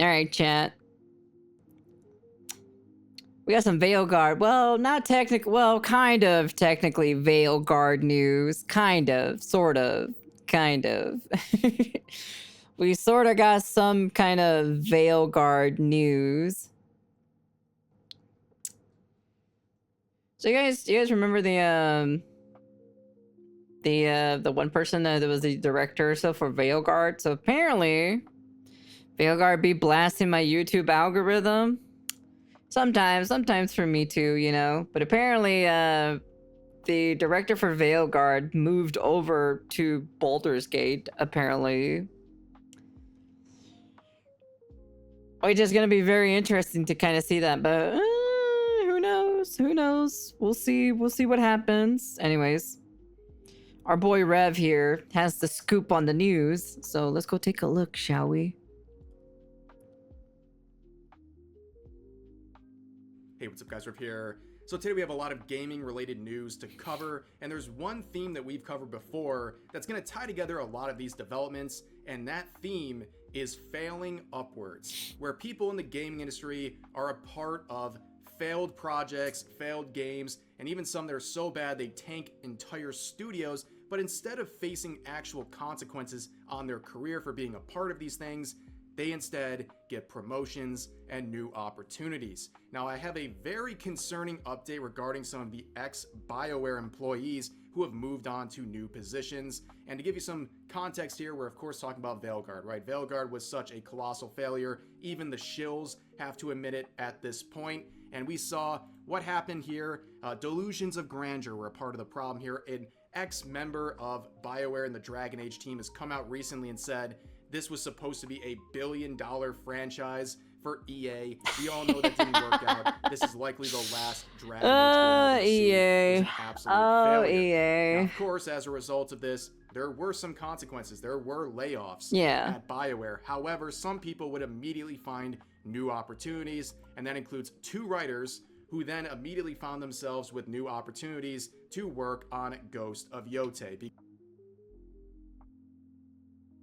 All right, chat. We got some Veilguard. Well, not technical. Well, kind of technically Veilguard news. Kind of. Sort of. Kind of. We sort of got some kind of Veilguard news. So you guys remember the one person that was the director or so for Veilguard? So apparently Veilguard be blasting my YouTube algorithm. Sometimes for me too, you know. But apparently, the director for Veilguard moved over to Baldur's Gate, apparently. Which is going to be very interesting to kind of see that, but who knows? Who knows? We'll see what happens. Anyways, our boy Rev here has the scoop on the news, so let's go take a look, shall we? Hey, what's up guys, Rev here. So today we have a lot of gaming related news to cover, and there's one theme that we've covered before that's going to tie together a lot of these developments, and that theme is failing upwards, where people in the gaming industry are a part of failed projects, failed games, and even some that are so bad they tank entire studios, but instead of facing actual consequences on their career for being a part of these things, they instead get promotions and new opportunities. Now, I have a very concerning update regarding some of the ex-BioWare employees who have moved on to new positions. And to give you some context here, we're of course talking about Veilguard, right? Veilguard was such a colossal failure. Even the shills have to admit it at this point. And we saw what happened here. Delusions of grandeur were a part of the problem here. An ex-member of BioWare and the Dragon Age team has come out recently and said, this was supposed to be a $1 billion franchise for EA. We all know that didn't work out. This is likely the last Dragon Age game EA. an absolute failure. EA. Now, of course, as a result of this, there were some consequences. There were layoffs at BioWare. However, some people would immediately find new opportunities, and that includes 2 writers who then immediately found themselves with new opportunities to work on Ghost of Yotei.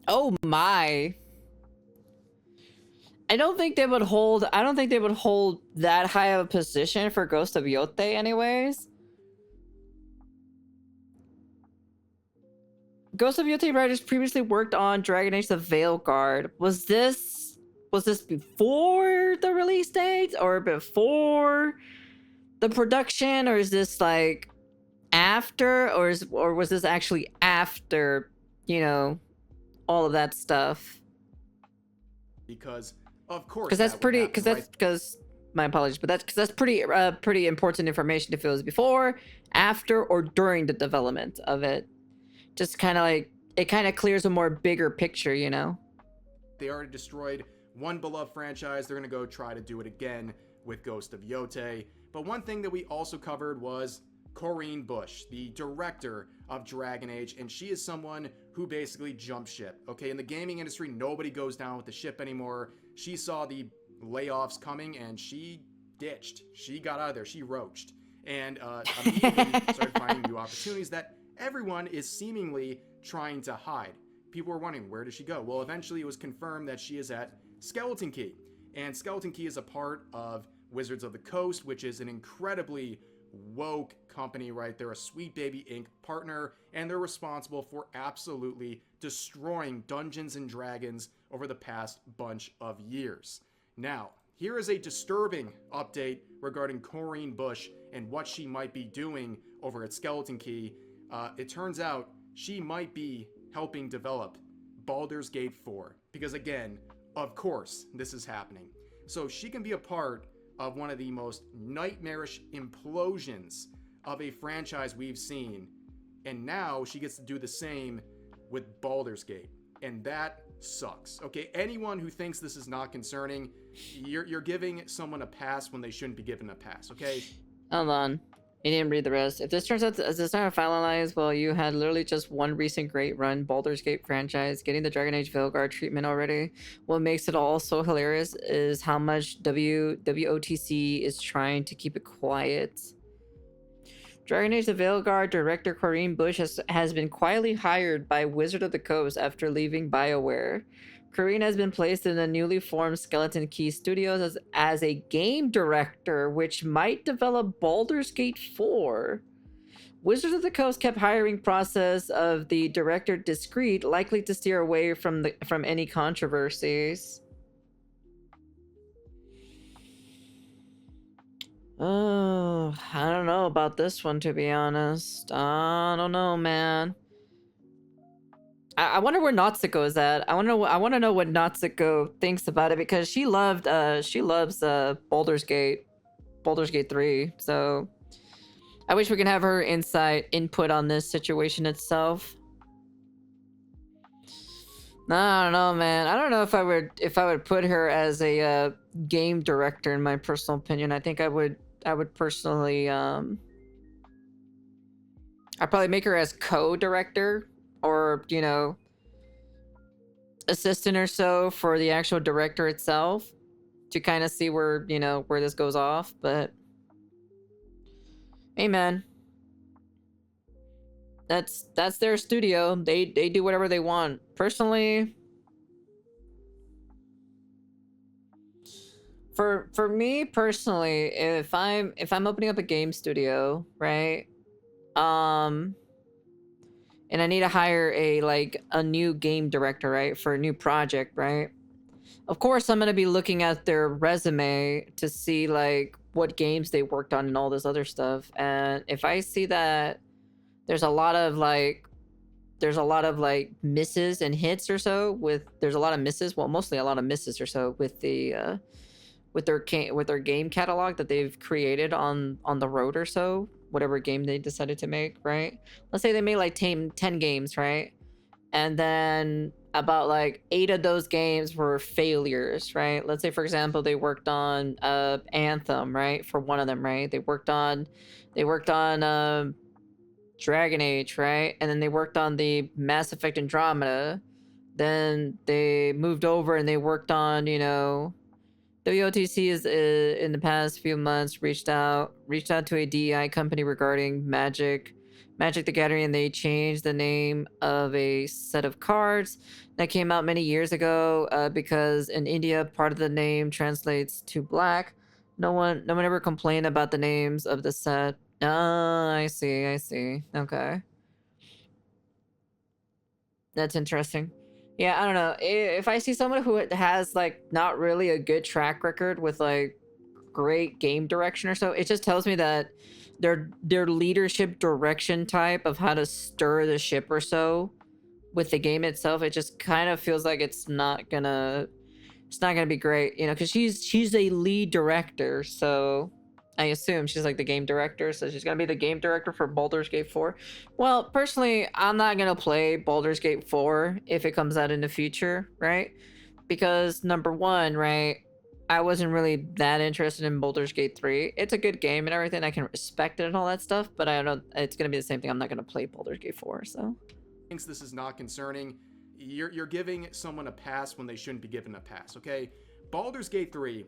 Oh my. I don't think they would hold that high of a position for Ghost of Yotei anyways. Ghost of Yotei writers previously worked on Dragon Age the Veilguard. Was this before the release date or before the production, or is this like after, or was this actually after, you know, all of that stuff? Because of course, because my apologies, but that's pretty important information if it was before, after, or during the development of it. Just kind of like, it kind of clears a more bigger picture, you know? They already destroyed one beloved franchise. They're going to go try to do it again with Ghost of Yotei. But one thing that we also covered was Karine Busche, the director of Dragon Age, and she is someone who basically jumped ship. Okay, in the gaming industry, nobody goes down with the ship anymore. She saw the layoffs coming and she ditched. She got out of there. She roached. And immediately started finding new opportunities that everyone is seemingly trying to hide. People were wondering, where did she go? Well, eventually it was confirmed that she is at Skeleton Key. And Skeleton Key is a part of Wizards of the Coast, which is an incredibly woke company, right? They're a Sweet Baby Inc. partner, and they're responsible for absolutely destroying Dungeons and Dragons over the past bunch of years. Now, here is a disturbing update regarding Karine Busche and what she might be doing over at Skeleton Key. It turns out she might be helping develop Baldur's Gate 4, because again, of course, this is happening. So she can be a part of one of the most nightmarish implosions of a franchise we've seen, and now she gets to do the same with Baldur's Gate, and that sucks. Okay, anyone who thinks this is not concerning, you're giving someone a pass when they shouldn't be given a pass. Okay, hold on, you didn't read the rest. If this turns out as this not finalized, well, you had literally just one recent great run, Baldur's Gate franchise, getting the Dragon Age Veilguard treatment already. What makes it all so hilarious is how much WOTC is trying to keep it quiet. Dragon Age the Veilguard director Karine Busche has been quietly hired by Wizard of the Coast after leaving BioWare. Karine has been placed in the newly formed Skeleton Key Studios as a game director, which might develop Baldur's Gate 4. Wizards of the Coast kept hiring process of the director discreet, likely to steer away from any controversies. Oh, I don't know about this one, to be honest. I don't know, man. I wonder where Natsuko is at. I want to know what Natsuko thinks about it, because she loves Baldur's Gate 3. So I wish we could have her input on this situation itself. I don't know, man. I don't know if I would put her as a game director, in my personal opinion. I think I would personally I'd probably make her as co-director, or, you know, assistant or so for the actual director itself, to kind of see where, you know, where this goes off. But hey, man, that's their studio. They do whatever they want. Personally, for me personally, if I'm opening up a game studio, right, and I need to hire a new game director, right, for a new project, right? Of course, I'm gonna be looking at their resume to see like what games they worked on and all this other stuff. And if I see that there's a lot of misses and hits or so, there's a lot of misses, well, mostly a lot of misses or so with the with their game catalog that they've created on the road or so, whatever game they decided to make, right? Let's say they made like 10 games, right? And then about like 8 of those games were failures, right? Let's say, for example, they worked on Anthem, right? For one of them, right? They worked on Dragon Age, right? And then they worked on the Mass Effect Andromeda. Then they moved over and they worked on, you know, WOTC is in the past few months reached out to a DEI company regarding Magic the Gathering, and they changed the name of a set of cards that came out many years ago because in India part of the name translates to black. No one ever complained about the names of the set. Oh, I see. Okay. That's interesting. Yeah, I don't know. If I see someone who has like not really a good track record with like great game direction or so, it just tells me that their leadership direction type of how to stir the ship or so with the game itself, it just kind of feels like it's not gonna be great, you know, because she's a lead director, so I assume she's like the game director, so she's gonna be the game director for Baldur's Gate 4. Well, personally, I'm not gonna play Baldur's Gate 4 if it comes out in the future, right? Because number one, right, I wasn't really that interested in Baldur's Gate 3. It's a good game and everything, I can respect it and all that stuff, but I don't know, it's gonna be the same thing. I'm not gonna play Baldur's Gate 4, so. Thinks this is not concerning. You're giving someone a pass when they shouldn't be given a pass, okay? Baldur's Gate 3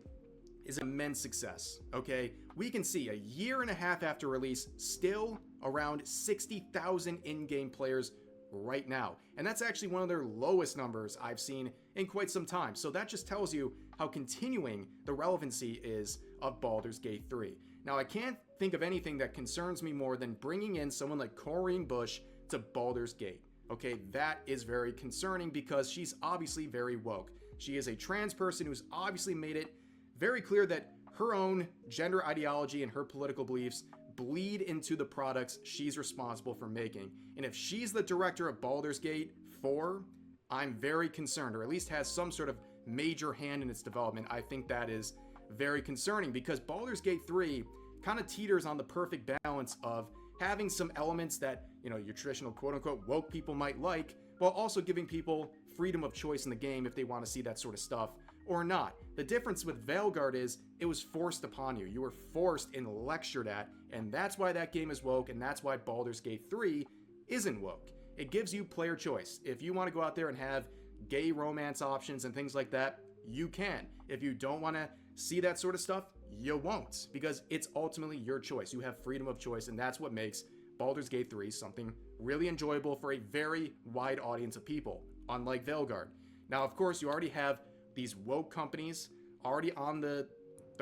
is an immense success, okay? We can see a year and a half after release, still around 60,000 in-game players right now. And that's actually one of their lowest numbers I've seen in quite some time. So that just tells you how continuing the relevancy is of Baldur's Gate 3. Now, I can't think of anything that concerns me more than bringing in someone like Karine Busche to Baldur's Gate. Okay, that is very concerning because she's obviously very woke. She is a trans person who's obviously made it very clear that her own gender ideology and her political beliefs bleed into the products she's responsible for making. And if she's the director of Baldur's Gate 4, I'm very concerned, or at least has some sort of major hand in its development. I think that is very concerning because Baldur's Gate 3 kind of teeters on the perfect balance of having some elements that, you know, your traditional quote-unquote woke people might like, while also giving people freedom of choice in the game if they want to see that sort of stuff or not. The difference with Veilguard is it was forced upon you. You were forced and lectured at, and that's why that game is woke, and that's why Baldur's Gate 3 isn't woke. It gives you player choice. If you want to go out there and have gay romance options and things like that, you can. If you don't want to see that sort of stuff, you won't, because it's ultimately your choice. You have freedom of choice, and that's what makes Baldur's Gate 3 something really enjoyable for a very wide audience of people, unlike Veilguard. Now, of course, you already have these woke companies already on the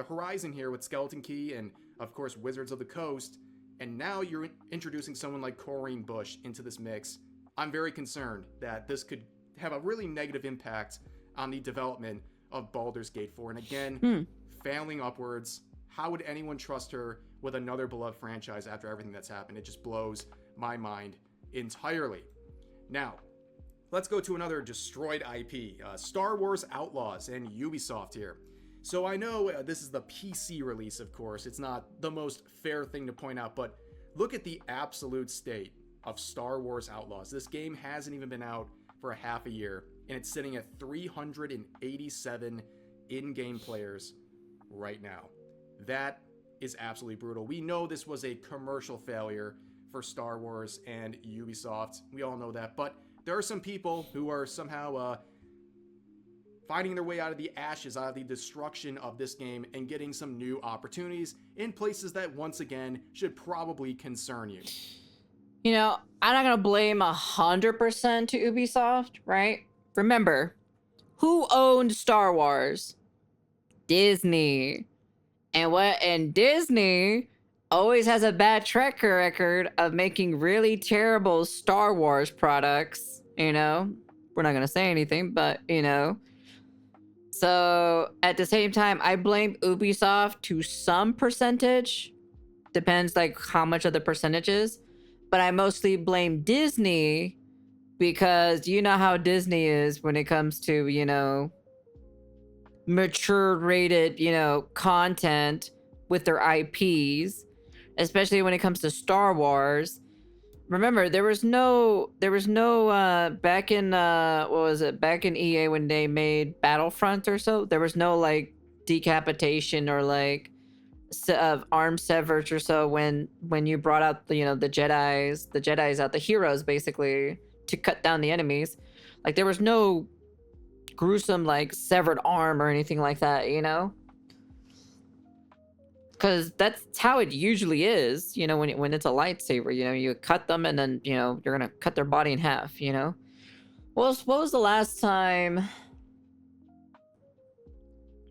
horizon here with Skeleton Key and, of course, Wizards of the Coast, and now you're introducing someone like Karine Busche into this mix. I'm very concerned that this could have a really negative impact on the development of Baldur's Gate 4. And again, failing upwards, how would anyone trust her with another beloved franchise after everything that's happened? It just blows my mind entirely. Now, let's go to another destroyed IP, Star Wars Outlaws and Ubisoft here. So I know this is the PC release, of course. It's not the most fair thing to point out, but look at the absolute state of Star Wars Outlaws. This game hasn't even been out for a half a year, and it's sitting at 387 in-game players right now. That is absolutely brutal. We know this was a commercial failure for Star Wars and Ubisoft. We all know that, but there are some people who are somehow finding their way out of the ashes, out of the destruction of this game, and getting some new opportunities in places that, once again, should probably concern you. You know, I'm not gonna blame 100% to Ubisoft, right? Remember, who owned Star Wars? Disney. And Disney always has a bad track record of making really terrible Star Wars products, you know? We're not gonna say anything, but, you know. So, at the same time, I blame Ubisoft to some percentage. Depends, like, how much of the percentage is. But I mostly blame Disney because you know how Disney is when it comes to, you know, mature rated, you know, content with their IPs, especially when it comes to Star Wars. Remember, there was no back in what was it? Back in EA when they made Battlefront or so, there was no like decapitation or like arm severed or so when you brought out the, you know, the Jedi's out, the heroes basically, to cut down the enemies. Like there was no gruesome like severed arm or anything like that, you know, because that's how it usually is, you know, when it's a lightsaber, you know, you cut them and then, you know, you're gonna cut their body in half, you know. What was the last time,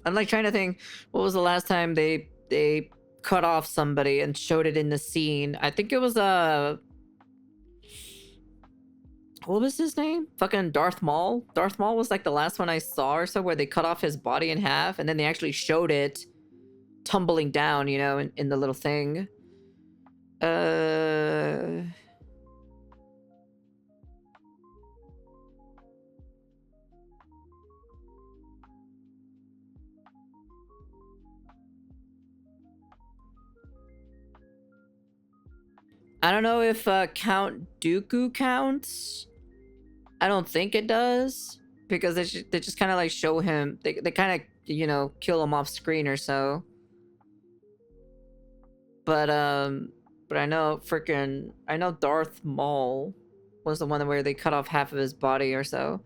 I'm like trying to think, what was the last time they cut off somebody and showed it in the scene? I think it was what was his name? Fucking Darth Maul. Darth Maul was like the last one I saw or so, where they cut off his body in half and then they actually showed it tumbling down, you know, in the little thing. I don't know if Count Dooku counts. I don't think it does, because they just kind of like show him. They kind of, you know, kill him off screen or so. But I know Darth Maul was the one where they cut off half of his body or so.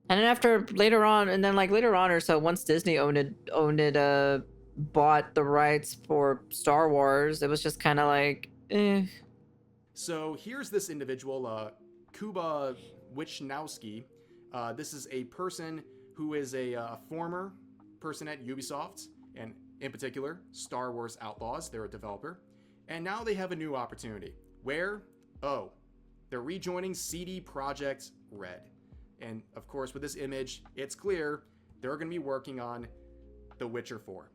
And then later on or so, once Disney owned it, bought the rights for Star Wars, it was just kind of like, eh. So here's this individual, Kuba Wichnowski. This is a person who is a former person at Ubisoft, and in particular, Star Wars Outlaws. They're a developer. And now they have a new opportunity. Where? Oh, they're rejoining CD Projekt Red. And of course, with this image, it's clear they're going to be working on The Witcher 4.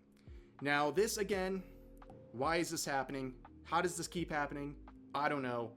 Now, this again, why is this happening? How does this keep happening? I don't know.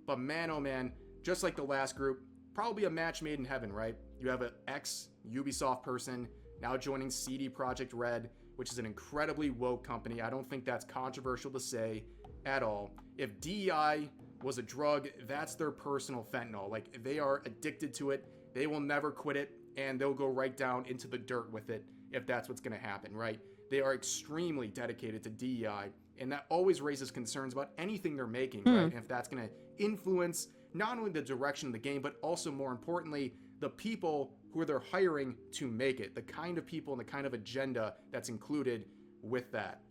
But man, oh man, just like the last group, probably a match made in heaven, right? You have an ex-Ubisoft person now joining CD Projekt Red, which is an incredibly woke company. I don't think that's controversial to say at all. If DEI was a drug, that's their personal fentanyl. Like, they are addicted to it. They will never quit it, and they'll go right down into the dirt with it if that's what's going to happen, right? They are extremely dedicated to DEI, and that always raises concerns about anything they're making, right? And if that's going to influence not only the direction of the game, but also, more importantly, the people who they're hiring to make it, the kind of people and the kind of agenda that's included with that.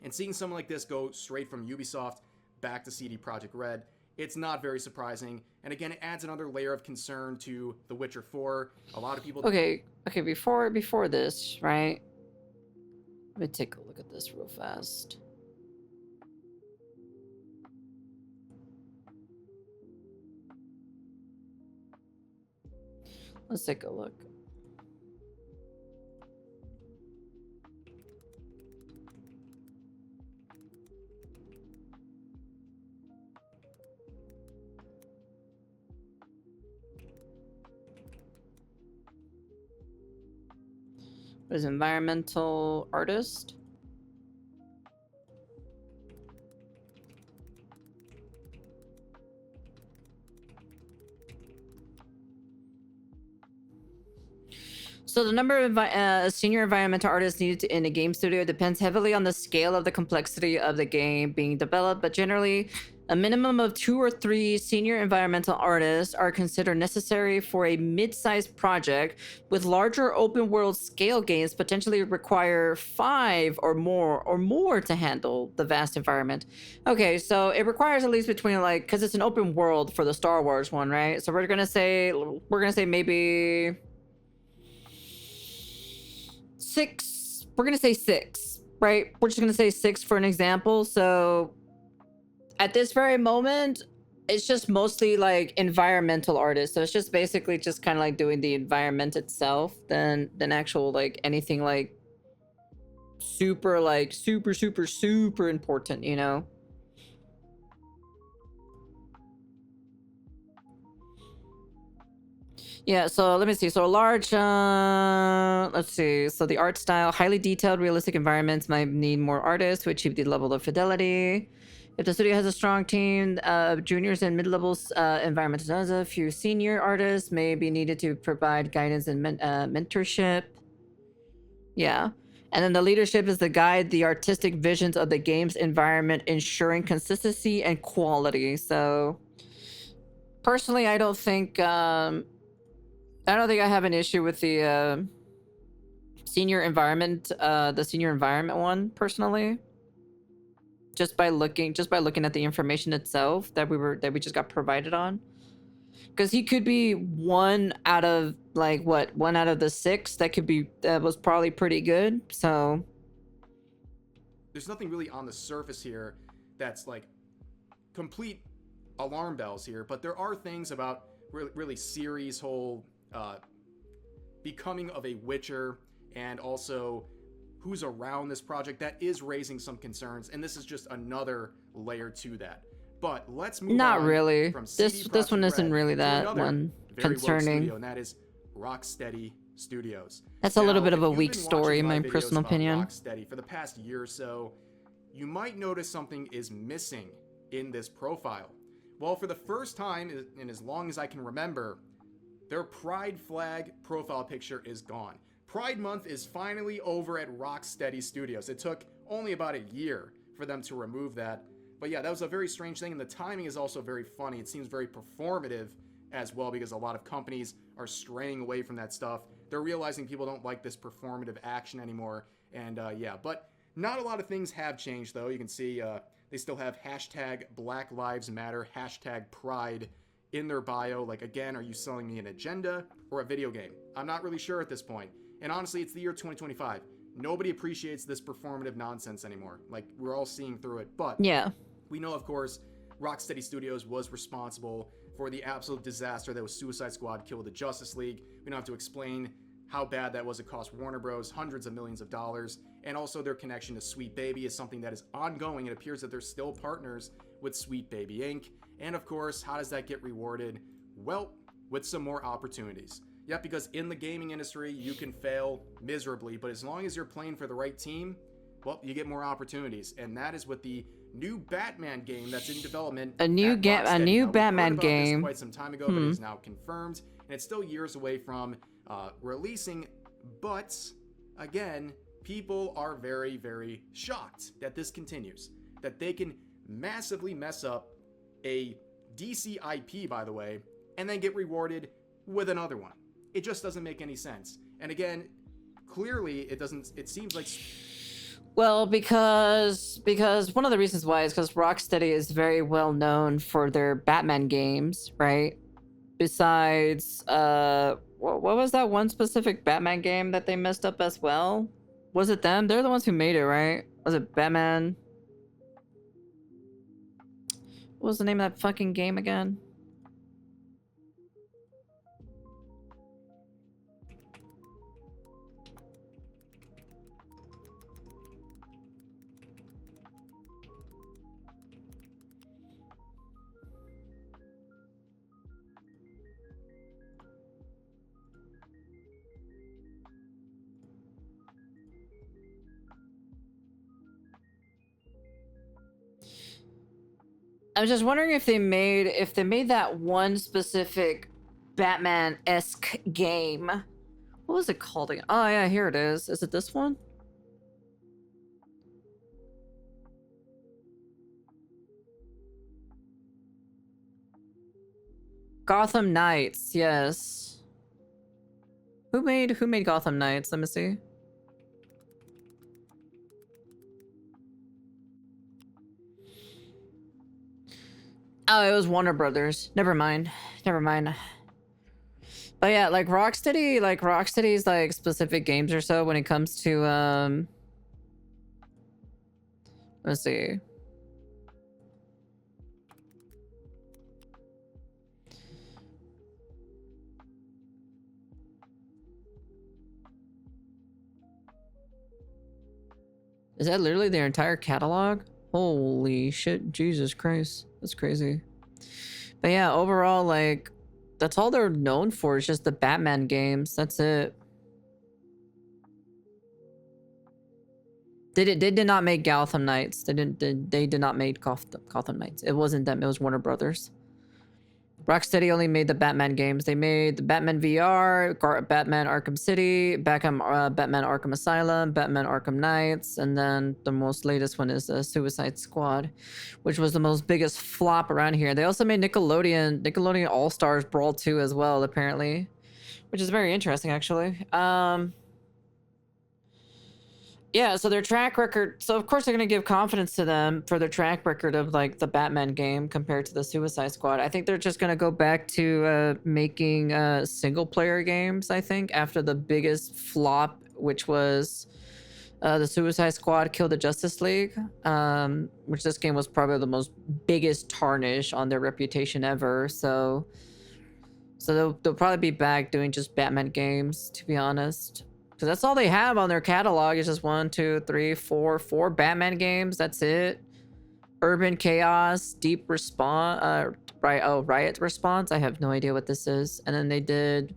And seeing someone like this go straight from Ubisoft back to CD Projekt Red, it's not very surprising. And again, it adds another layer of concern to The Witcher 4. A lot of people... Okay, before this, right? Let me take a look at this real fast. Let's take a look. What is environmental artist? So the number of senior environmental artists needed in a game studio depends heavily on the scale of the complexity of the game being developed, but generally a minimum of 2 or 3 senior environmental artists are considered necessary for a mid-sized project, with larger open world scale games potentially require 5 or more to handle the vast environment. Okay, so it requires at least between, like, because it's an open world for the Star Wars one, right? So we're gonna say maybe 6. We're gonna say 6, right? We're just gonna say 6 for an example. So at this very moment, it's just mostly like environmental artists. So it's just basically just kind of like doing the environment itself than actual like anything like super important, you know? Yeah, so let me see. So a large, let's see. So the art style, highly detailed, realistic environments might need more artists to achieve the level of fidelity. If the studio has a strong team of juniors and mid-levels, environmentalists, a few senior artists may be needed to provide guidance and mentorship. Yeah. And then the leadership is to guide the artistic visions of the game's environment, ensuring consistency and quality. So personally, I don't think I have an issue with the senior environment one personally. Just by looking at the information itself that we just got provided on, because he could be one out of the 6 that was probably pretty good. So there's nothing really on the surface here that's like complete alarm bells here, but there are things about really Ciri's whole becoming of a Witcher, and also who's around this project, that is raising some concerns, and this is just another layer to that. But let's move not on really. From This one isn't really that one concerning. Studio, and that is Rocksteady Studios. That's a little bit of a weak story, in my personal opinion. Rocksteady for the past year or so, you might notice something is missing in this profile. Well, for the first time in as long as I can remember, their Pride flag profile picture is gone. Pride Month is finally over at Rocksteady Studios. It took only about a year for them to remove that. But yeah, that was a very strange thing, and the timing is also very funny. It seems very performative as well, because a lot of companies are straying away from that stuff. They're realizing people don't like this performative action anymore, and yeah. But not a lot of things have changed, though. You can see they still have hashtag Black Lives Matter, hashtag Pride in their bio. Like, again, are you selling me an agenda or a video game? I'm not really sure at this point. And honestly, it's the year 2025. Nobody appreciates this performative nonsense anymore. Like, we're all seeing through it. But yeah, we know, of course, Rocksteady Studios was responsible for the absolute disaster that was Suicide Squad Kill the Justice League. We don't have to explain how bad that was. It cost Warner Bros. Hundreds of millions of dollars. And also their connection to Sweet Baby is something that is ongoing. It appears that they're still partners with Sweet Baby Inc. And of course, how does that get rewarded? Well, with some more opportunities. Yep, because in the gaming industry, you can fail miserably, but as long as you're playing for the right team, well, you get more opportunities. And that is with the new Batman game that's in development. A new Batman game. Quite some time ago, but it is now confirmed, and it's still years away from releasing. But again, people are very, very shocked that this continues, that they can massively mess up a DC IP, by the way, and then get rewarded with another one. It just doesn't make any sense. And again, clearly it doesn't. It seems like Well, because one of the reasons why is because Rocksteady is very well known for their Batman games, right? Besides, what was that one specific Batman game that they messed up as well? Was it them? They're the ones who made it, right? Was it Batman? What was the name of that fucking game again? I was just wondering if they made that one specific Batman-esque game. What was it called again? Oh yeah, here it is. Is it this one? Gotham Knights, yes. Who made Gotham Knights? Let me see. Oh, it was Warner Brothers. Never mind. Never mind. But yeah, like Rocksteady's like specific games or so when it comes to let's see. Is that literally their entire catalog? Holy shit, Jesus Christ. That's crazy. But yeah, overall, like, that's all they're known for is just the Batman games. That's it. They did not make Gotham Knights. They did not make Gotham Knights. It wasn't them, it was Warner Brothers. Rocksteady only made the Batman games. They made the Batman VR, Batman Arkham City, Batman Arkham Asylum, Batman Arkham Knights, and then the most latest one is Suicide Squad, which was the most biggest flop around here. They also made Nickelodeon All-Stars Brawl 2 as well, apparently, which is very interesting, actually. Yeah, so their track record, so of course they're going to give confidence to them for their track record of like the Batman game compared to the Suicide Squad. I think they're just going to go back to making single player games, I think, after the biggest flop, which was the Suicide Squad Kill the Justice League, which this game was probably the most biggest tarnish on their reputation ever. So they'll probably be back doing just Batman games, to be honest. Because that's all they have on their catalog is just 1, 2, 3, 4 Batman games. That's it. Urban Chaos, Deep Response, Riot Response. I have no idea what this is. And then they did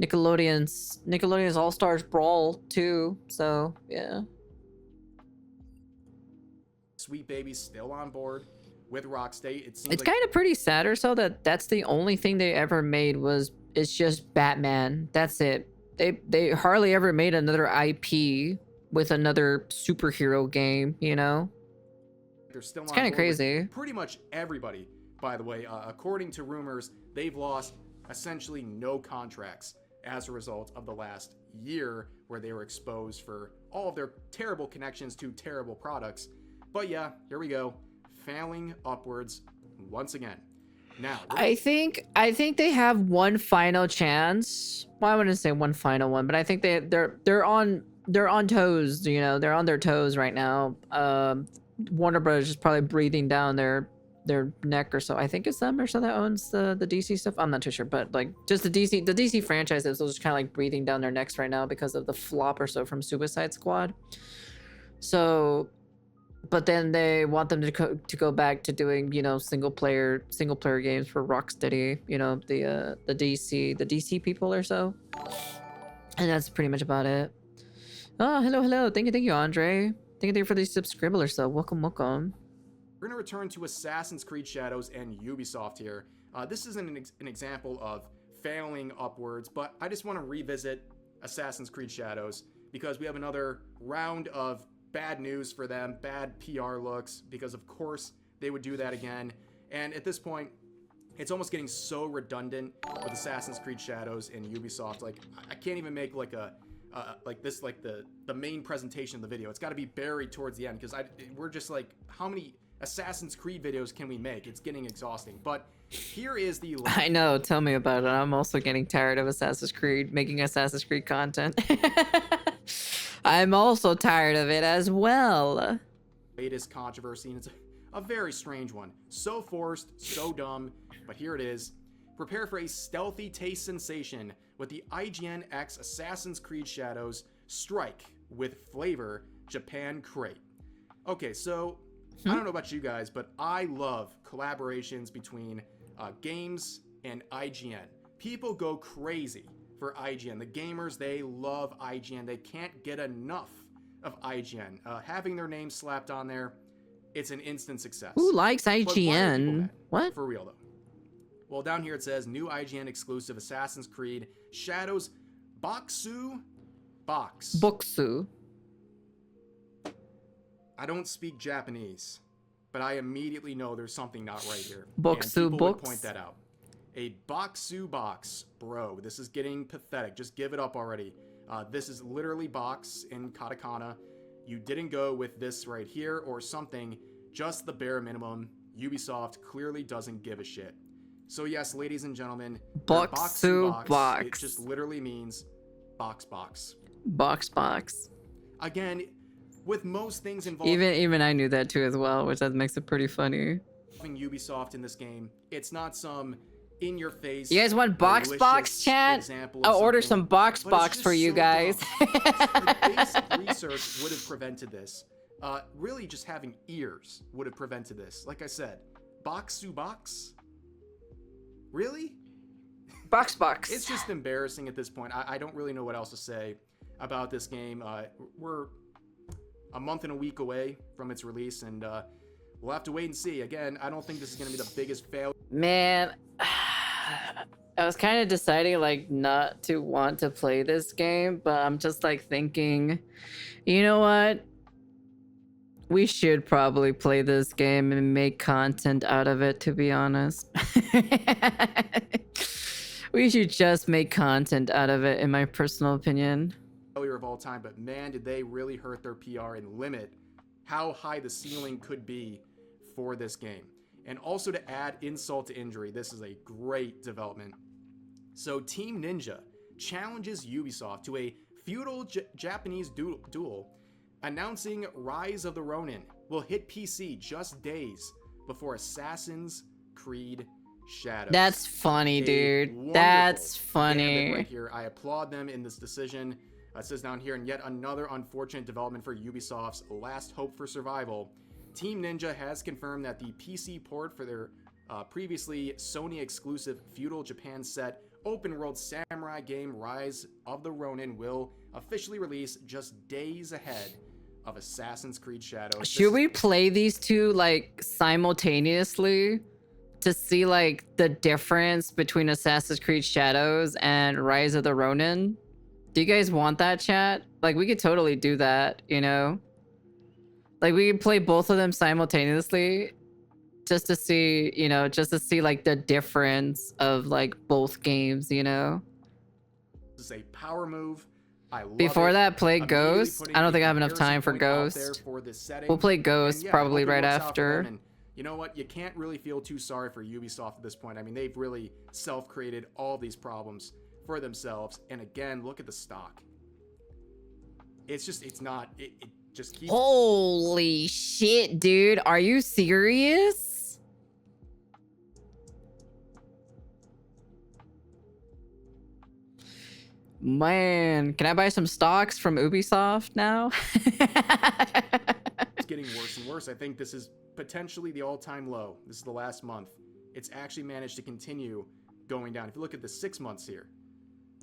Nickelodeon's All-Stars Brawl 2. So, yeah. Sweet Baby's still on board with Rocksteady. It's like kind of pretty sad or so that that's the only thing they ever made it's just Batman. That's it. They hardly ever made another IP with another superhero game, you know? They're still it's kind of crazy. Pretty much everybody, by the way. According to rumors, they've lost essentially no contracts as a result of the last year where they were exposed for all of their terrible connections to terrible products. But yeah, here we go. Failing upwards once again. Now, I think they have one final chance. Well, I wouldn't say one final one, but I think they're on toes. You know, they're on their toes right now. Warner Bros. Is probably breathing down their neck or so. I think it's them or so that owns the DC stuff. I'm not too sure, but like just the DC franchises, those are kind of like breathing down their necks right now because of the flop or so from Suicide Squad. So. But then they want them to go back to doing, you know, single player games for Rocksteady, you know, the DC people or so. And that's pretty much about it. Oh, hello. Thank you, Andre. Thank you for the subscriber or so. Welcome. We're gonna return to Assassin's Creed Shadows and Ubisoft here. This isn't an example of failing upwards, but I just want to revisit Assassin's Creed Shadows because we have another round of bad news for them, bad PR looks, because of course they would do that again. And at this point, it's almost getting so redundant with Assassin's Creed Shadows and Ubisoft. Like, I can't even make like a like this, like the main presentation of the video. It's got to be buried towards the end because we're just like, how many Assassin's Creed videos can we make? It's getting exhausting. But here is the link. I know, tell me about it. I'm also getting tired of Assassin's Creed, making Assassin's Creed content. I'm also tired of it as well. Latest controversy, and it's a very strange one. So forced, so dumb, but here it is. Prepare for a stealthy taste sensation with the IGN X Assassin's Creed Shadows Strike with Flavor Japan Crate. Okay, so I don't know about you guys, but I love collaborations between games and IGN. People go crazy for IGN. The gamers, they love IGN. They can't get enough of IGN. Having their name slapped on there, it's an instant success. Who likes But why are people IGN? mad? What? For real, though. Well, down here it says, new IGN exclusive Assassin's Creed Shadows Boxu Box. Boxu. I don't speak Japanese, but I immediately know there's something not right here. Boxu and people would box. point that out. A Boxu box. Bro, this is getting pathetic. Just give it up already. This is literally box in katakana. You didn't go with this right here or something. Just the bare minimum. Ubisoft clearly doesn't give a shit. So yes, ladies and gentlemen, their Boxu box. It just literally means box. Box. Again, with most things involved, Even I knew that too as well, which that makes it pretty funny. Ubisoft in this game, it's not some in-your-face. You guys want box chat? Example of I'll order something, some box but it's just for you so guys. dumb. Like, basic research would have prevented this. Really, just having ears would have prevented this. Like I said, Boxu box. Really? Box. It's just embarrassing at this point. I don't really know what else to say about this game. We're a month and a week away from its release, and we'll have to wait and see. Again, I don't think this is going to be the biggest failure. Man, I was kind of deciding like not to want to play this game, but I'm just like thinking, you know what? We should probably play this game and make content out of it, to be honest. We should just make content out of it, in my personal opinion. Failure of all time, but man, did they really hurt their PR and limit how high the ceiling could be for this game. And also, to add insult to injury, this is a great development. So Team Ninja challenges Ubisoft to a feudal Japanese duel, announcing Rise of the Ronin will hit PC just days before Assassin's Creed Shadows. That's funny, dude. Wonderful That's funny. gambit right here. I applaud them in this decision. It says down here, and yet another unfortunate development for Ubisoft's last hope for survival. Team Ninja has confirmed that the PC port for their previously Sony exclusive feudal Japan set open world samurai game Rise of the Ronin will officially release just days ahead of Assassin's Creed Shadows. Should we play these two like simultaneously to see like the difference between Assassin's Creed Shadows and Rise of the Ronin? Do you guys want that, chat? Like, we could totally do that, you know? Like, we could play both of them simultaneously just to see, you know, just to see like the difference of like both games, you know? This is a power move. I love Before it. that, play Immediately Ghost. putting I don't think a I have enough time for comparison point out there Ghost. for this setting. We'll play And Ghost yeah, probably hope it right works out for after. them. And you know what? You can't really feel too sorry for Ubisoft at this point. I mean, they've really self-created all these problems for themselves. And again, look at the stock. It's just, it's not, it just keeps... Holy shit, dude. Are you serious? Man, can I buy some stocks from Ubisoft now? It's getting worse and worse. I think this is potentially the all-time low. This is the last month. It's actually managed to continue going down. If you look at the 6 months here,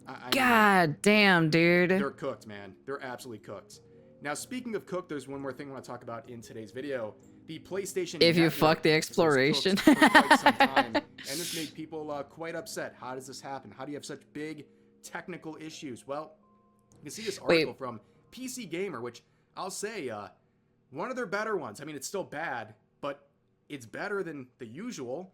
I mean, God damn, dude. they're cooked, man. They're absolutely cooked. Now, speaking of cooked, there's one more thing I want to talk about in today's video. The PlayStation If you Network fuck the was exploration. cooked for quite some time, and this made people quite upset. How does this happen? How do you have such big technical issues? Well, you can see this article from PC Gamer, which I'll say, one of their better ones. I mean, it's still bad, but it's better than the usual.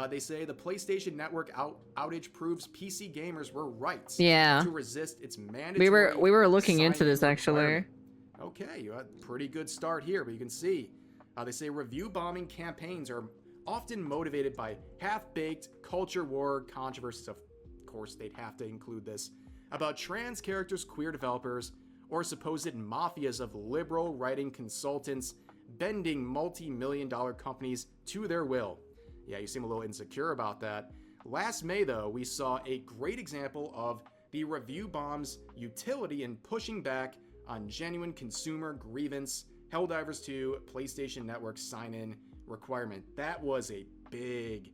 They say the PlayStation Network outage proves PC gamers were right Yeah. to resist its mandatory We were looking into this sign-in actually. requirement. Okay, you had a pretty good start here, but you can see they say review bombing campaigns are often motivated by half-baked culture war controversies. Of course, they'd have to include this about trans characters, queer developers, or supposed mafias of liberal writing consultants bending multi-million-dollar companies to their will. Yeah, you seem a little insecure about that. Last May, though, we saw a great example of the review bomb's utility in pushing back on genuine consumer grievance, Helldivers 2 PlayStation Network sign-in requirement. That was a big,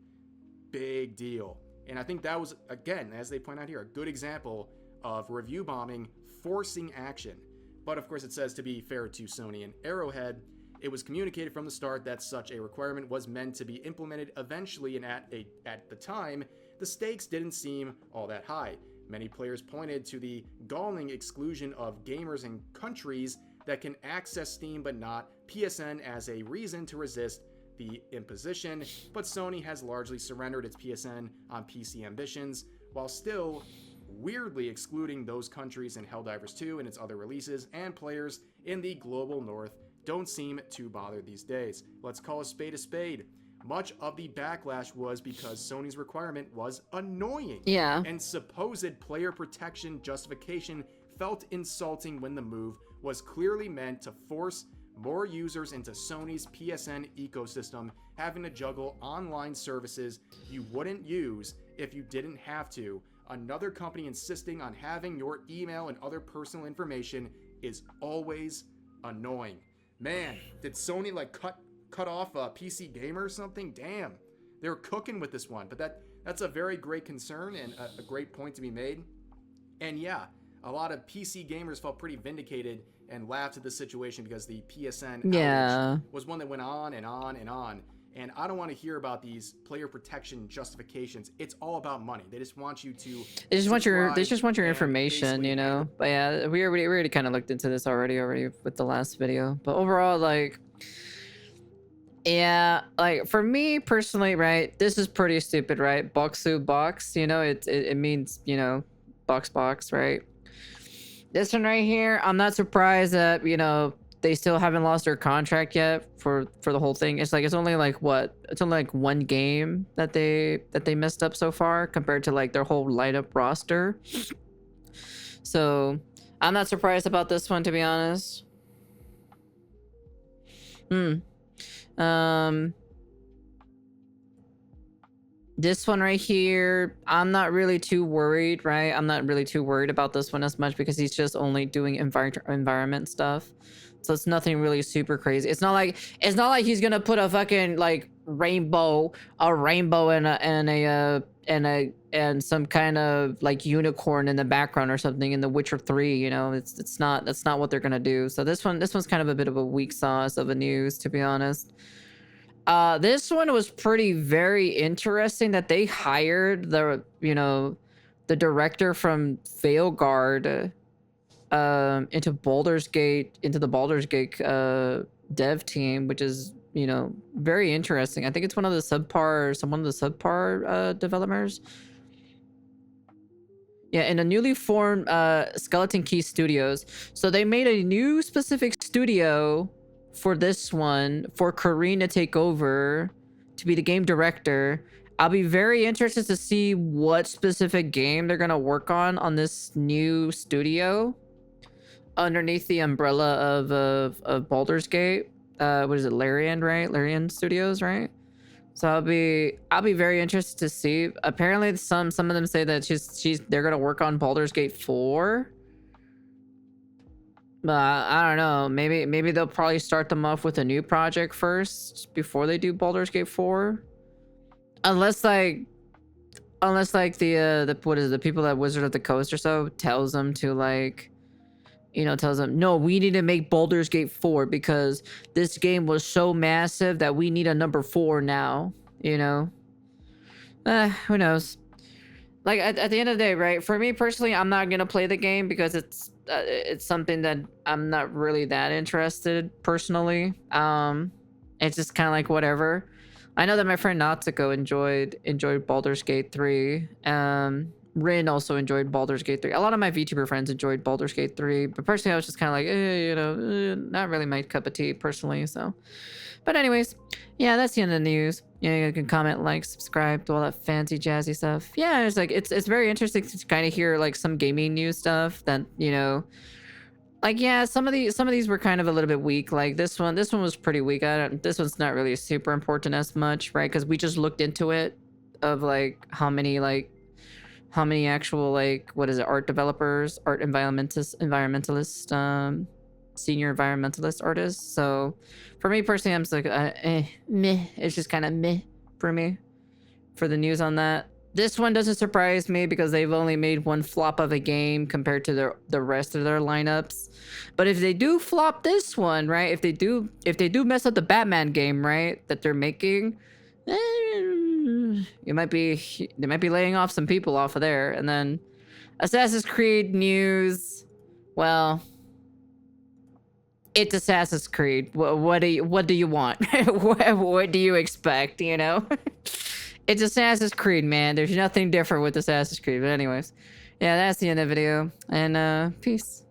big deal. And I think that was, again, as they point out here, a good example of review bombing forcing action. But of course, it says, to be fair to Sony and Arrowhead, it was communicated from the start that such a requirement was meant to be implemented eventually, and at the time, the stakes didn't seem all that high. Many players pointed to the galling exclusion of gamers in countries that can access Steam but not PSN as a reason to resist the imposition, but Sony has largely surrendered its PSN on PC ambitions, while still weirdly excluding those countries in Helldivers 2 and its other releases, and players in the global north don't seem too bothered these days. Let's call a spade a spade. Much of the backlash was because Sony's requirement was annoying. Yeah. And supposed player protection justification felt insulting when the move was clearly meant to force more users into Sony's PSN ecosystem, having to juggle online services you wouldn't use if you didn't have to. Another company insisting on having your email and other personal information is always annoying. Man, did Sony like cut off a PC Gamer or something? Damn, they were cooking with this one. But that's a very great concern and a great point to be made. And yeah, a lot of PC gamers felt pretty vindicated and laughed at the situation because the PSN outage was one that went on and on and on. And I don't want to hear about these player protection justifications. It's all about money. They just want you to. They just want your information, you know. But yeah, we already kind of looked into this already with the last video. But overall, like, yeah, like for me personally, right? This is pretty stupid, right? Boxu box, you know, it means, you know, box, right? This one right here, I'm not surprised that, you know, they still haven't lost their contract yet for the whole thing. It's like it's only like one game that they messed up so far compared to like their whole lineup roster. So I'm not surprised about this one, to be honest. This one right here, I'm not really too worried, right? I'm not really too worried about this one as much because he's just only doing environment stuff. So it's nothing really super crazy. It's not like he's gonna put a fucking like rainbow and some kind of like unicorn in the background or something in The Witcher 3, you know. That's not what they're gonna do. So this one's kind of a bit of a weak sauce of a news, to be honest. This one was very interesting that they hired the director from Veilguard into the Baldur's Gate dev team, which is, you know, very interesting. I think it's one of the subpar developers. Yeah, in a newly formed Skeleton Key Studios. So they made a new specific studio for this one for Karine to take over to be the game director. I'll be very interested to see what specific game they're gonna work on this new studio underneath the umbrella of Baldur's Gate. What is it, Larian, right? Larian Studios, right? So I'll be very interested to see. Apparently some of them say that they're gonna work on Baldur's Gate 4. But I don't know. Maybe they'll probably start them off with a new project first before they do Baldur's Gate 4. Unless like the what is it, the people at Wizard of the Coast or so tells them to like, you know, tells them, no, we need to make Baldur's Gate 4 because this game was so massive that we need a number 4 now, you know. Who knows? Like at the end of the day, right? For me personally, I'm not gonna play the game because it's something that I'm not really that interested personally. It's just kind of like whatever. I know that my friend Natsuko enjoyed Baldur's Gate 3. Rin also enjoyed Baldur's Gate 3. A lot of my VTuber friends enjoyed Baldur's Gate 3, but personally I was just kind of like, not really my cup of tea personally, so. But anyways, yeah, that's the end of the news. Yeah, you can comment, like, subscribe to all that fancy jazzy stuff. Yeah, it's like it's very interesting to kind of hear like some gaming news stuff that, you know, like, yeah, some of these were kind of a little bit weak. Like this one was pretty weak. This one's not really super important as much, right? Because we just looked into it of like how many actual, like, what is it, art developers, art environmentalist, senior environmentalist artists. So for me personally, I'm just like meh. It's just kind of meh for me for the news on that. This one doesn't surprise me because they've only made one flop of a game compared to the rest of their lineups. But if they do flop this one, right? If they do mess up the Batman game, right, that they're making, they might be laying off some people off of there. And then Assassin's Creed news, well, it's Assassin's Creed. What do you want? what do you expect? You know. It's Assassin's Creed, man. There's nothing different with Assassin's Creed. But anyways, yeah, that's the end of the video. And peace.